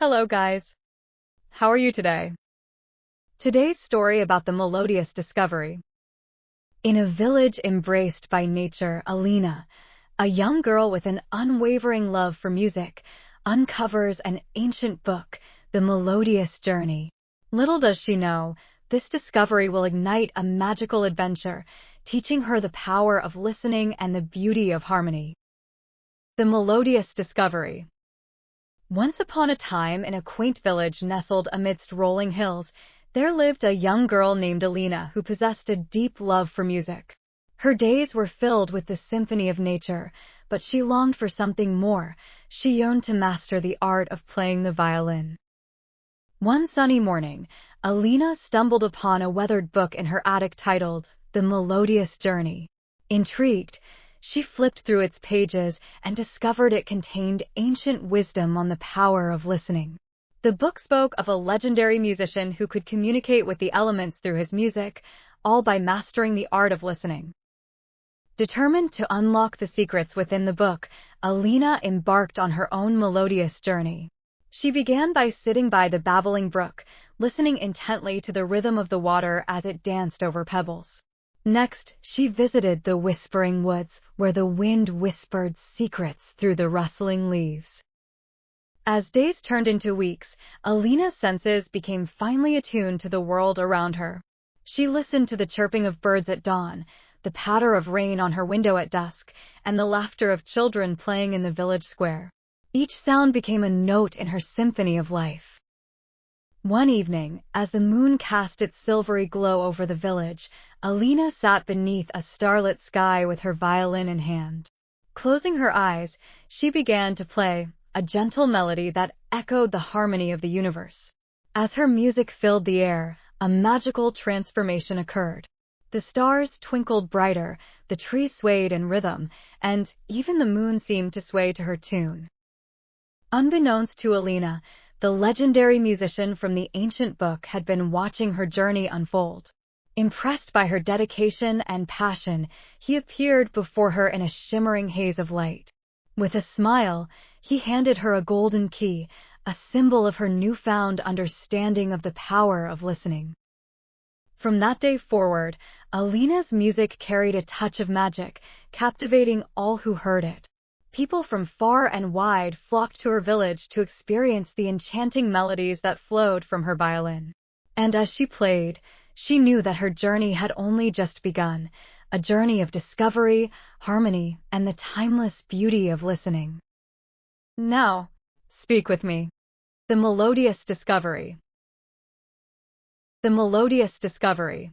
Hello guys, how are you today? Today's story about the Melodious discovery. In a village embraced by nature, Alina, a young girl with an unwavering love for music, uncovers an ancient book, The Melodious Journey. Little does she know, this discovery will ignite a magical adventure, teaching her the power of listening and the beauty of harmony. The Melodious discovery. Once upon a time, in a quaint village nestled amidst rolling hills, there lived a young girl named Alina who possessed a deep love for music. Her days were filled with the symphony of nature, but she longed for something more. She yearned to master the art of playing the violin. One sunny morning, Alina stumbled upon a weathered book in her attic titled The Melodious Journey. Intrigued, she flipped through its pages and discovered it contained ancient wisdom on the power of listening. The book spoke of a legendary musician who could communicate with the elements through his music, all by mastering the art of listening. Determined to unlock the secrets within the book, Alina embarked on her own melodious journey. She began by sitting by the babbling brook, listening intently to the rhythm of the water as it danced over pebbles. Next, she visited the whispering woods, where the wind whispered secrets through the rustling leaves. As days turned into weeks, Alina's senses became finely attuned to the world around her. She listened to the chirping of birds at dawn, the patter of rain on her window at dusk, and the laughter of children playing in the village square. Each sound became a note in her symphony of life. One evening, as the moon cast its silvery glow over the village, Alina sat beneath a starlit sky with her violin in hand. Closing her eyes, she began to play, a gentle melody that echoed the harmony of the universe. As her music filled the air, a magical transformation occurred. The stars twinkled brighter, the trees swayed in rhythm, and even the moon seemed to sway to her tune. Unbeknownst to Alina, the legendary musician from the ancient book had been watching her journey unfold. Impressed by her dedication and passion, he appeared before her in a shimmering haze of light. With a smile, he handed her a golden key, a symbol of her newfound understanding of the power of listening. From that day forward, Alina's music carried a touch of magic, captivating all who heard it. People from far and wide flocked to her village to experience the enchanting melodies that flowed from her violin. And as she played, she knew that her journey had only just begun, a journey of discovery, harmony, and the timeless beauty of listening. Now, speak with me. The Melodious discovery. The Melodious discovery.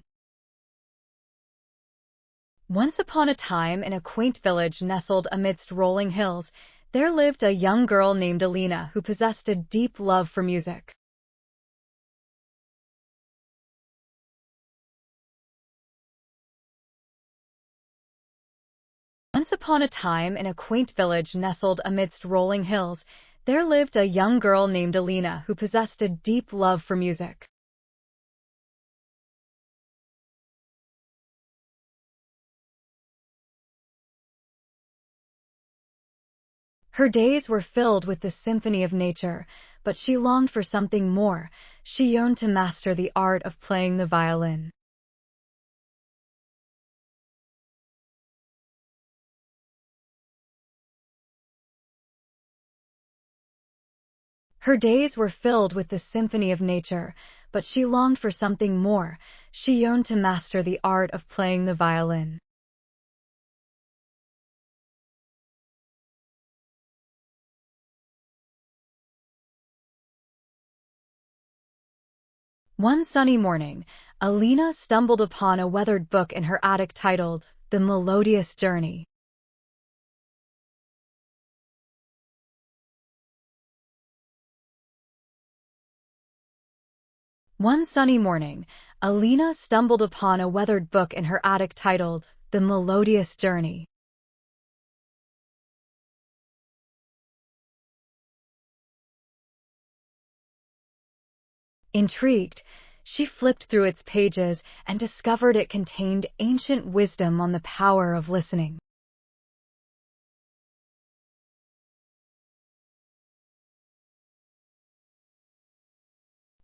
Once upon a time, in a quaint village nestled amidst rolling hills, there lived a young girl named Alina who possessed a deep love for music. Once upon a time, in a quaint village nestled amidst rolling hills, there lived a young girl named Alina who possessed a deep love for music. Her days were filled with the symphony of nature, but she longed for something more. She yearned to master the art of playing the violin. Her days were filled with the symphony of nature, but she longed for something more. She yearned to master the art of playing the violin. One sunny morning, Alina stumbled upon a weathered book in her attic titled The Melodious Journey. One sunny morning, Alina stumbled upon a weathered book in her attic titled The Melodious Journey. Intrigued, she flipped through its pages and discovered it contained ancient wisdom on the power of listening.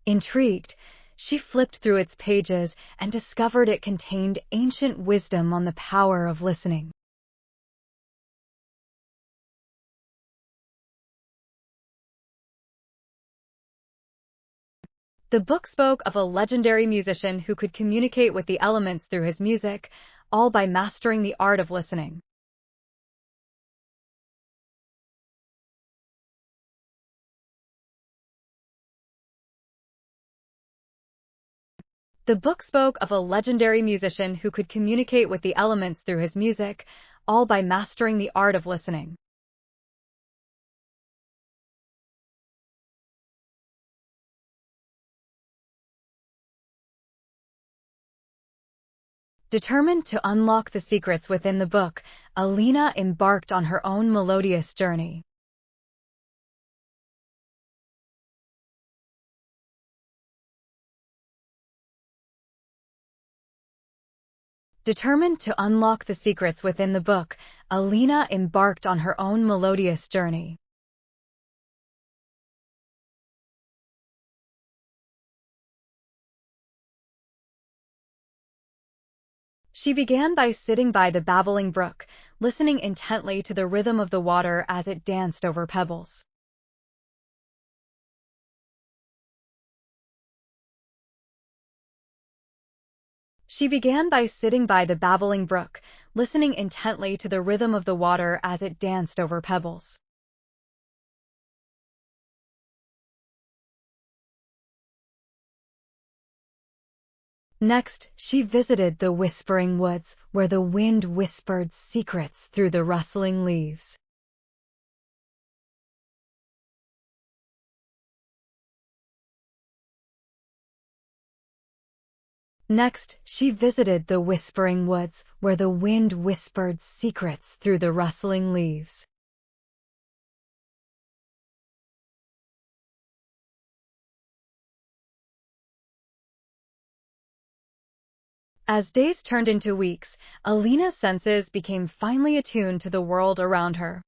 Intrigued, she flipped through its pages and discovered it contained ancient wisdom on the power of listening. The book spoke of a legendary musician who could communicate with the elements through his music, all by mastering the art of listening. The book spoke of a legendary musician who could communicate with the elements through his music, all by mastering the art of listening. Determined to unlock the secrets within the book, Alina embarked on her own melodious journey. Determined to unlock the secrets within the book, Alina embarked on her own melodious journey. She began by sitting by the babbling brook, listening intently to the rhythm of the water as it danced over pebbles. She began by sitting by the babbling brook, listening intently to the rhythm of the water as it danced over pebbles. Next, she visited the whispering woods, where the wind whispered secrets through the rustling leaves. Next, she visited the whispering woods, where the wind whispered secrets through the rustling leaves. As days turned into weeks, Alina's senses became finely attuned to the world around her.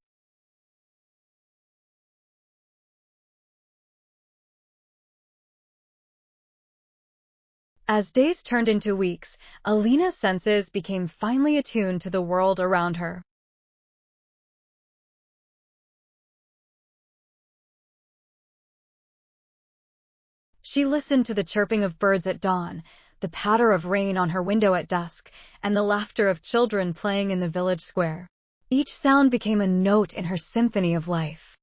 As days turned into weeks, Alina's senses became finely attuned to the world around her. She listened to the chirping of birds at dawn, the patter of rain on her window at dusk, and the laughter of children playing in the village square. Each sound became a note in her symphony of life.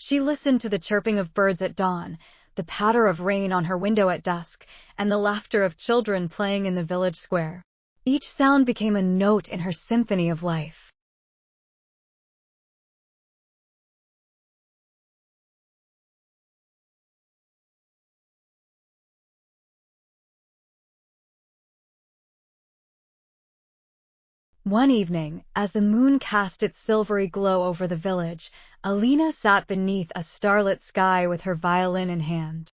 She listened to the chirping of birds at dawn, the patter of rain on her window at dusk, and the laughter of children playing in the village square. Each sound became a note in her symphony of life. One evening, as the moon cast its silvery glow over the village, Alina sat beneath a starlit sky with her violin in hand.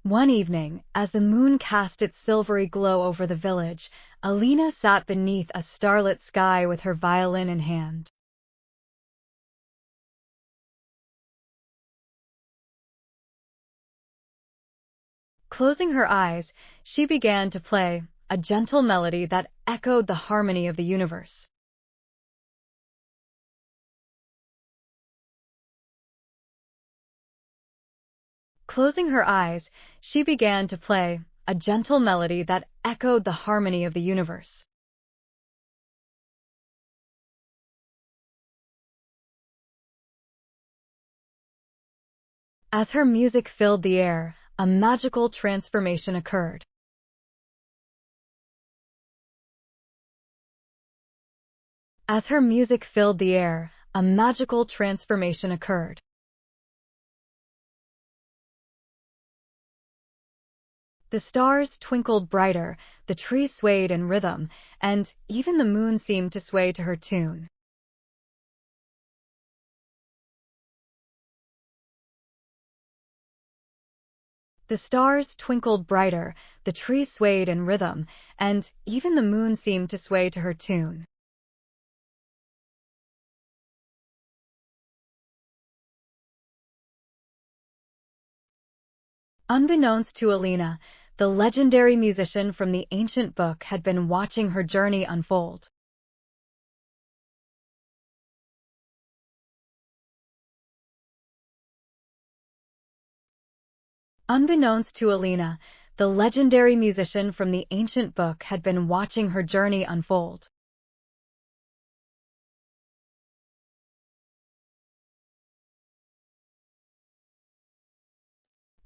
One evening, as the moon cast its silvery glow over the village, Alina sat beneath a starlit sky with her violin in hand. Closing her eyes, she began to play a gentle melody that echoed the harmony of the universe. Closing her eyes, she began to play a gentle melody that echoed the harmony of the universe. As her music filled the air, a magical transformation occurred. As her music filled the air, a magical transformation occurred. The stars twinkled brighter, the trees swayed in rhythm, and even the moon seemed to sway to her tune. The stars twinkled brighter, the trees swayed in rhythm, and even the moon seemed to sway to her tune. Unbeknownst to Alina, the legendary musician from the ancient book had been watching her journey unfold. Unbeknownst to Alina, the legendary musician from the ancient book had been watching her journey unfold.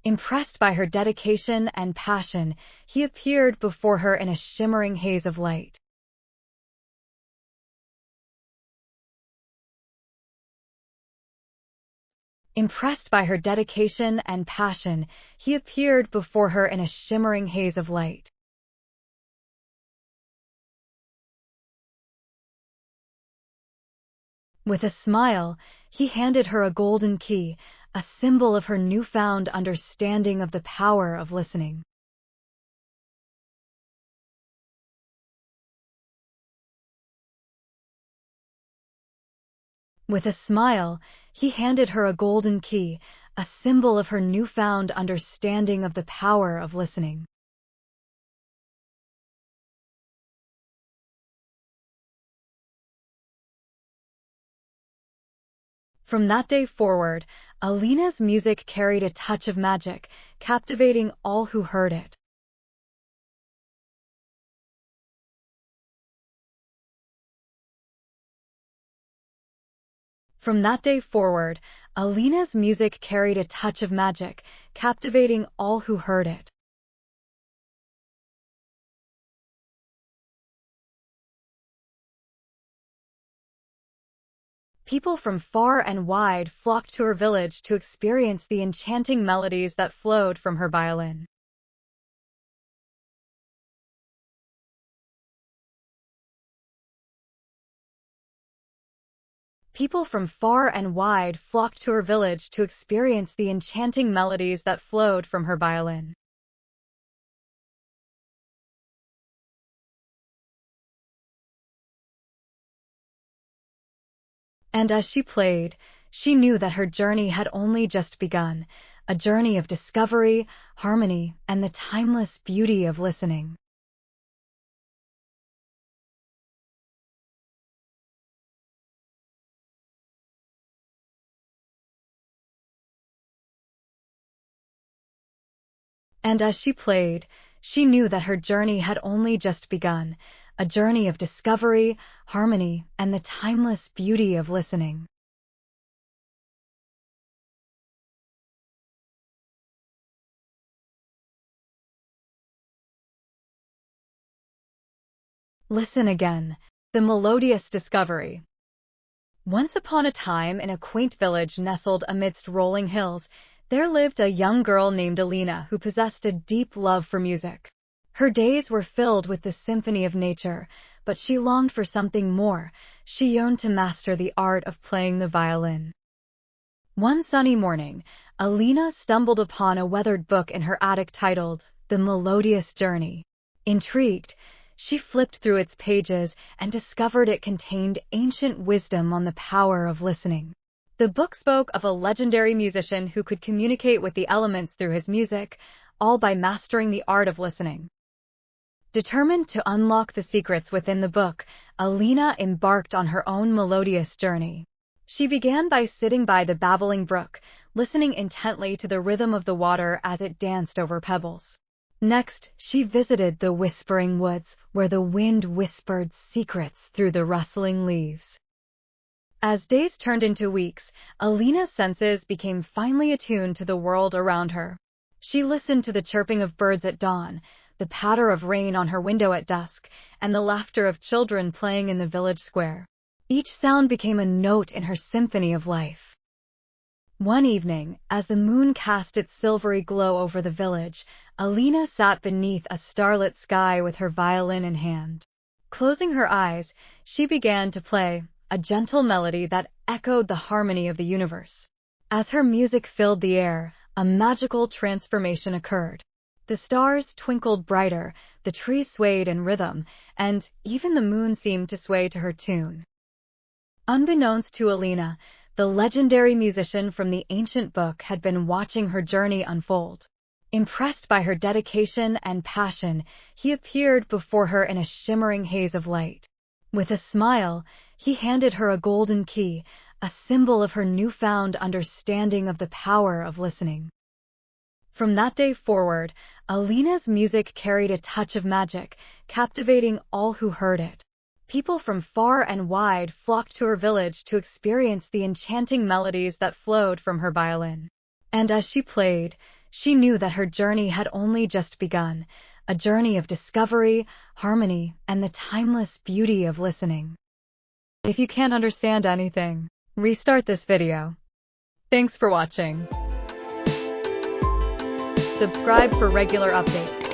Impressed by her dedication and passion, he appeared before her in a shimmering haze of light. Impressed by her dedication and passion, he appeared before her in a shimmering haze of light. With a smile, he handed her a golden key, a symbol of her newfound understanding of the power of listening. With a smile, he handed her a golden key, a symbol of her newfound understanding of the power of listening. From that day forward, Alina's music carried a touch of magic, captivating all who heard it. From that day forward, Alina's music carried a touch of magic, captivating all who heard it. People from far and wide flocked to her village to experience the enchanting melodies that flowed from her violin. People from far and wide flocked to her village to experience the enchanting melodies that flowed from her violin. And as she played, she knew that her journey had only just begun, a journey of discovery, harmony, and the timeless beauty of listening. And as she played, she knew that her journey had only just begun, a journey of discovery, harmony, and the timeless beauty of listening. Listen again. The Melodious Discovery. Once upon a time, in a quaint village nestled amidst rolling hills, there lived a young girl named Alina who possessed a deep love for music. Her days were filled with the symphony of nature, but she longed for something more. She yearned to master the art of playing the violin. One sunny morning, Alina stumbled upon a weathered book in her attic titled The Melodious Journey. Intrigued, she flipped through its pages and discovered it contained ancient wisdom on the power of listening. The book spoke of a legendary musician who could communicate with the elements through his music, all by mastering the art of listening. Determined to unlock the secrets within the book, Alina embarked on her own melodious journey. She began by sitting by the babbling brook, listening intently to the rhythm of the water as it danced over pebbles. Next, she visited the whispering woods, where the wind whispered secrets through the rustling leaves. As days turned into weeks, Alina's senses became finely attuned to the world around her. She listened to the chirping of birds at dawn, the patter of rain on her window at dusk, and the laughter of children playing in the village square. Each sound became a note in her symphony of life. One evening, as the moon cast its silvery glow over the village, Alina sat beneath a starlit sky with her violin in hand. Closing her eyes, she began to play, a gentle melody that echoed the harmony of the universe. As her music filled the air, a magical transformation occurred. The stars twinkled brighter, the trees swayed in rhythm, and even the moon seemed to sway to her tune. Unbeknownst to Alina, the legendary musician from the ancient book had been watching her journey unfold. Impressed by her dedication and passion, he appeared before her in a shimmering haze of light. With a smile, he handed her a golden key, a symbol of her newfound understanding of the power of listening. From that day forward, Alina's music carried a touch of magic, captivating all who heard it. People from far and wide flocked to her village to experience the enchanting melodies that flowed from her violin. And as she played, she knew that her journey had only just begun, a journey of discovery, harmony, and the timeless beauty of listening. If you can't understand anything, restart this video. Thanks for watching. Subscribe for regular updates.